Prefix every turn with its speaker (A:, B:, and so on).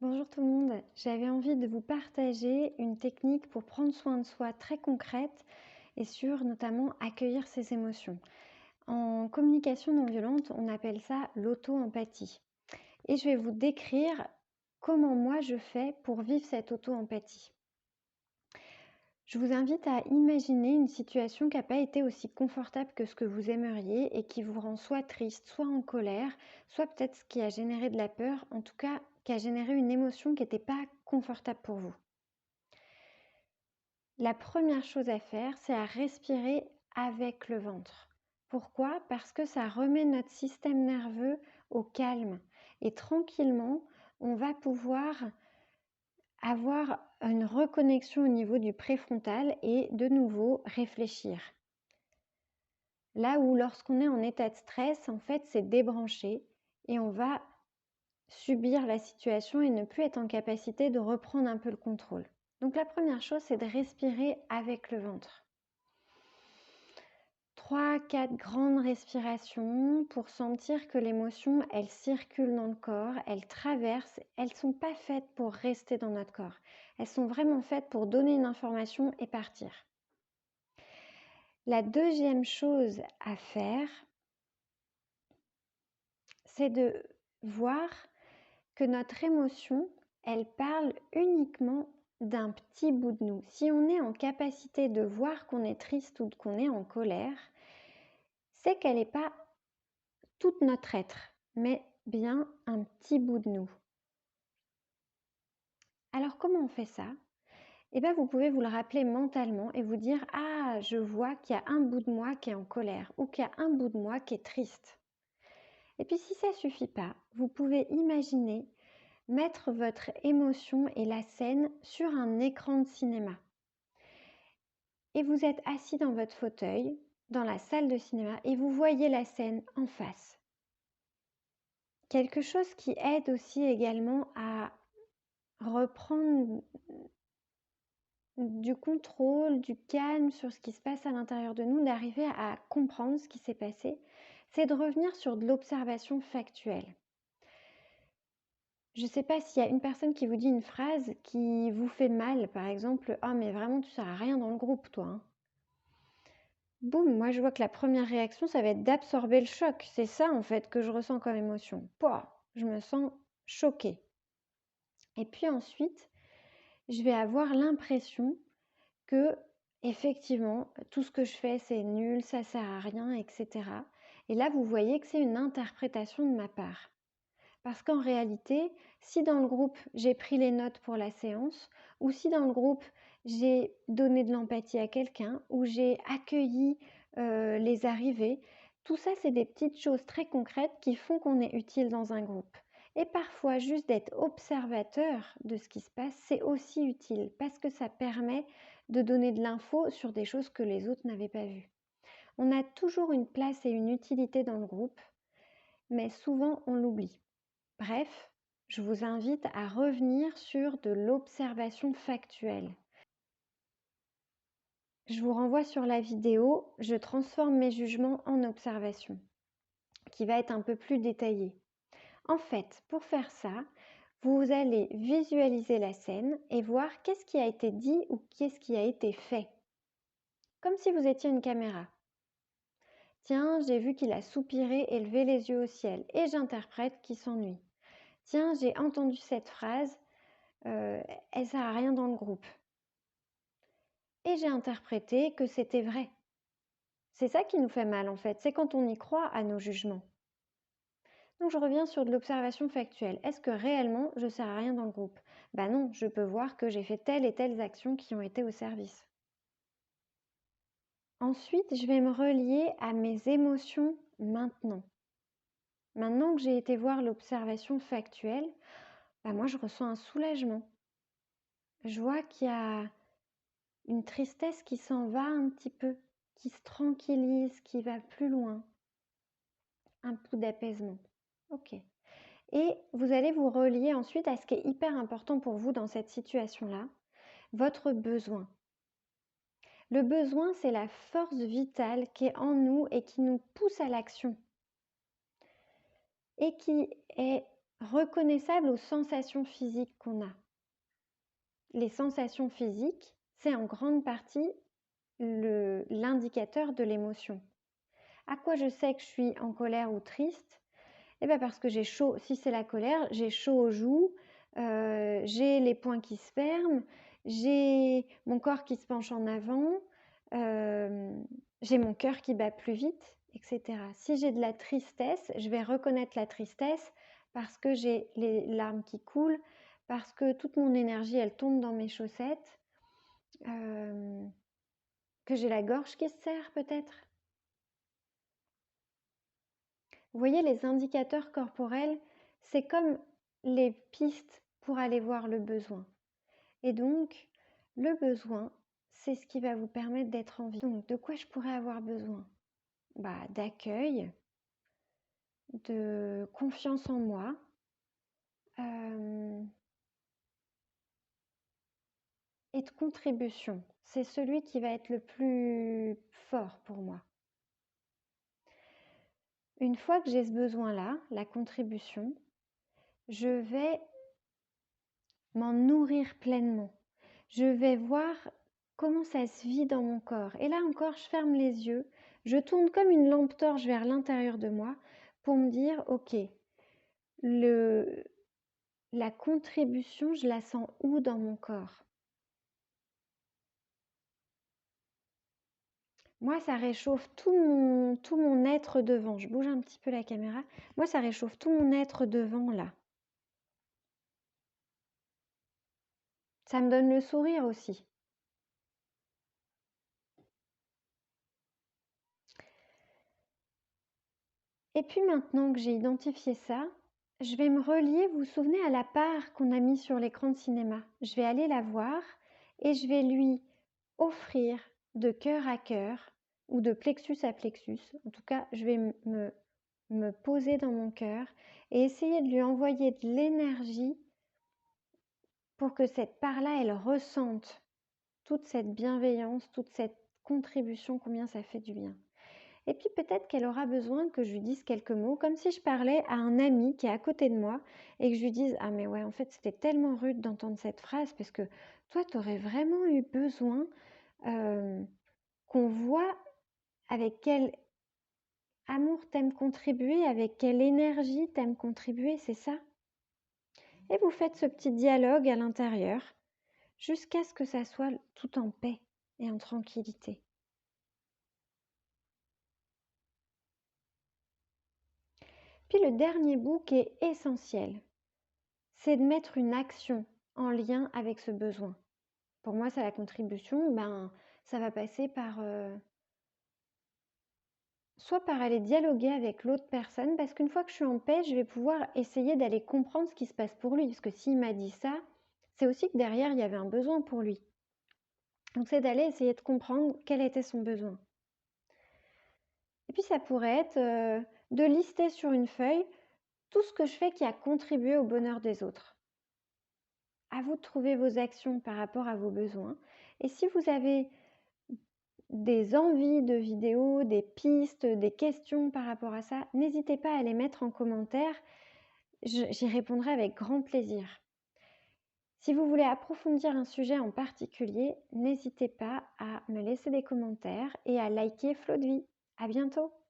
A: Bonjour tout le monde, j'avais envie de vous partager une technique pour prendre soin de soi très concrète et sur notamment accueillir ses émotions. En communication non violente, on appelle ça l'auto-empathie. Et je vais vous décrire comment moi je fais pour vivre cette auto-empathie. Je vous invite à imaginer une situation qui n'a pas été aussi confortable que ce que vous aimeriez et qui vous rend soit triste, soit en colère, soit peut-être ce qui a généré de la peur, en tout cas qui a généré une émotion qui n'était pas confortable pour vous. La première chose à faire, c'est à respirer avec le ventre. Pourquoi? Parce que ça remet notre système nerveux au calme et tranquillement, on va pouvoir avoir une reconnexion au niveau du préfrontal et de nouveau réfléchir. Là où lorsqu'on est en état de stress, en fait, c'est débranché et on va subir la situation et ne plus être en capacité de reprendre un peu le contrôle. Donc la première chose, c'est de respirer avec le ventre. 3-4 grandes respirations pour sentir que l'émotion, elle circule dans le corps, elle traverse. Elles ne sont pas faites pour rester dans notre corps. Elles sont vraiment faites pour donner une information et partir. La deuxième chose à faire, c'est de voir que notre émotion, elle parle uniquement d'un petit bout de nous. Si on est en capacité de voir qu'on est triste ou qu'on est en colère, c'est qu'elle n'est pas tout notre être, mais bien un petit bout de nous. Alors comment on fait ça? Eh bien, vous pouvez vous le rappeler mentalement et vous dire « Ah, je vois qu'il y a un bout de moi qui est en colère ou qu'il y a un bout de moi qui est triste. » Et puis si ça ne suffit pas, vous pouvez imaginer mettre votre émotion et la scène sur un écran de cinéma. Et vous êtes assis dans votre fauteuil, dans la salle de cinéma, et vous voyez la scène en face. Quelque chose qui aide aussi également à reprendre du contrôle, du calme sur ce qui se passe à l'intérieur de nous, d'arriver à comprendre ce qui s'est passé, c'est de revenir sur de l'observation factuelle. Je ne sais pas s'il y a une personne qui vous dit une phrase qui vous fait mal, par exemple « Ah mais vraiment tu ne sers à rien dans le groupe toi hein. ». Boum, moi je vois que la première réaction ça va être d'absorber le choc. C'est ça en fait que je ressens comme émotion. Pouah, je me sens choquée. Et puis ensuite, je vais avoir l'impression que effectivement tout ce que je fais c'est nul, ça sert à rien, etc. Et là vous voyez que c'est une interprétation de ma part. Parce qu'en réalité, si dans le groupe, j'ai pris les notes pour la séance, ou si dans le groupe, j'ai donné de l'empathie à quelqu'un, ou j'ai accueilli les arrivées, tout ça, c'est des petites choses très concrètes qui font qu'on est utile dans un groupe. Et parfois, juste d'être observateur de ce qui se passe, c'est aussi utile, parce que ça permet de donner de l'info sur des choses que les autres n'avaient pas vues. On a toujours une place et une utilité dans le groupe, mais souvent on l'oublie. Bref, je vous invite à revenir sur de l'observation factuelle. Je vous renvoie sur la vidéo « Je transforme mes jugements en observation » qui va être un peu plus détaillée. En fait, pour faire ça, vous allez visualiser la scène et voir qu'est-ce qui a été dit ou qu'est-ce qui a été fait. Comme si vous étiez une caméra. Tiens, j'ai vu qu'il a soupiré et levé les yeux au ciel et j'interprète qu'il s'ennuie. Tiens, j'ai entendu cette phrase, elle ne sert à rien dans le groupe. Et j'ai interprété que c'était vrai. C'est ça qui nous fait mal en fait, c'est quand on y croit à nos jugements. Donc je reviens sur de l'observation factuelle. Est-ce que réellement je ne sers à rien dans le groupe? Ben non, je peux voir que j'ai fait telle et telle action qui ont été au service. Ensuite, je vais me relier à mes émotions maintenant. Maintenant que j'ai été voir l'observation factuelle, ben moi je ressens un soulagement. Je vois qu'il y a une tristesse qui s'en va un petit peu, qui se tranquillise, qui va plus loin. Un peu d'apaisement. Ok. Et vous allez vous relier ensuite à ce qui est hyper important pour vous dans cette situation-là, votre besoin. Le besoin, c'est la force vitale qui est en nous et qui nous pousse à l'action. Et qui est reconnaissable aux sensations physiques qu'on a. Les sensations physiques, c'est en grande partie l'indicateur de l'émotion. À quoi je sais que je suis en colère ou triste? Eh bien parce que j'ai chaud, si c'est la colère, j'ai chaud aux joues, j'ai les poings qui se ferment, j'ai mon corps qui se penche en avant, j'ai mon cœur qui bat plus vite, etc. Si j'ai de la tristesse, je vais reconnaître la tristesse parce que j'ai les larmes qui coulent, parce que toute mon énergie, elle tombe dans mes chaussettes, que j'ai la gorge qui se serre peut-être. Vous voyez, les indicateurs corporels, c'est comme les pistes pour aller voir le besoin. Et donc, le besoin, c'est ce qui va vous permettre d'être en vie. Donc, de quoi je pourrais avoir besoin? D'accueil, de confiance en moi, et de contribution. C'est celui qui va être le plus fort pour moi. Une fois que j'ai ce besoin-là, la contribution, je vais m'en nourrir pleinement. Je vais voir comment ça se vit dans mon corps. Et là encore, je ferme les yeux, je tourne comme une lampe torche vers l'intérieur de moi pour me dire, ok, la contribution, je la sens où dans mon corps? Moi, ça réchauffe tout mon être devant. Je bouge un petit peu la caméra. Moi, ça réchauffe tout mon être devant là. Ça me donne le sourire aussi. Et puis maintenant que j'ai identifié ça, je vais me relier, vous vous souvenez, à la part qu'on a mis sur l'écran de cinéma. Je vais aller la voir et je vais lui offrir de cœur à cœur ou de plexus à plexus. En tout cas, je vais me poser dans mon cœur et essayer de lui envoyer de l'énergie pour que cette part-là, elle ressente toute cette bienveillance, toute cette contribution, combien ça fait du bien. Et puis peut-être qu'elle aura besoin que je lui dise quelques mots, comme si je parlais à un ami qui est à côté de moi et que je lui dise: ah mais ouais, en fait c'était tellement rude d'entendre cette phrase parce que toi tu aurais vraiment eu besoin qu'on voit avec quel amour t'aimes contribuer, avec quelle énergie t'aimes contribuer, c'est ça? Et vous faites ce petit dialogue à l'intérieur jusqu'à ce que ça soit tout en paix et en tranquillité. Puis le dernier bout qui est essentiel, c'est de mettre une action en lien avec ce besoin. Pour moi, c'est la contribution, ça va passer par soit par aller dialoguer avec l'autre personne, parce qu'une fois que je suis en paix, je vais pouvoir essayer d'aller comprendre ce qui se passe pour lui, parce que s'il m'a dit ça, c'est aussi que derrière, il y avait un besoin pour lui. Donc c'est d'aller essayer de comprendre quel était son besoin. Et puis ça pourrait être de lister sur une feuille tout ce que je fais qui a contribué au bonheur des autres. À vous de trouver vos actions par rapport à vos besoins. Et si vous avez des envies de vidéos, des pistes, des questions par rapport à ça, n'hésitez pas à les mettre en commentaire. J'y répondrai avec grand plaisir. Si vous voulez approfondir un sujet en particulier, n'hésitez pas à me laisser des commentaires et à liker Flow de Vie. À bientôt!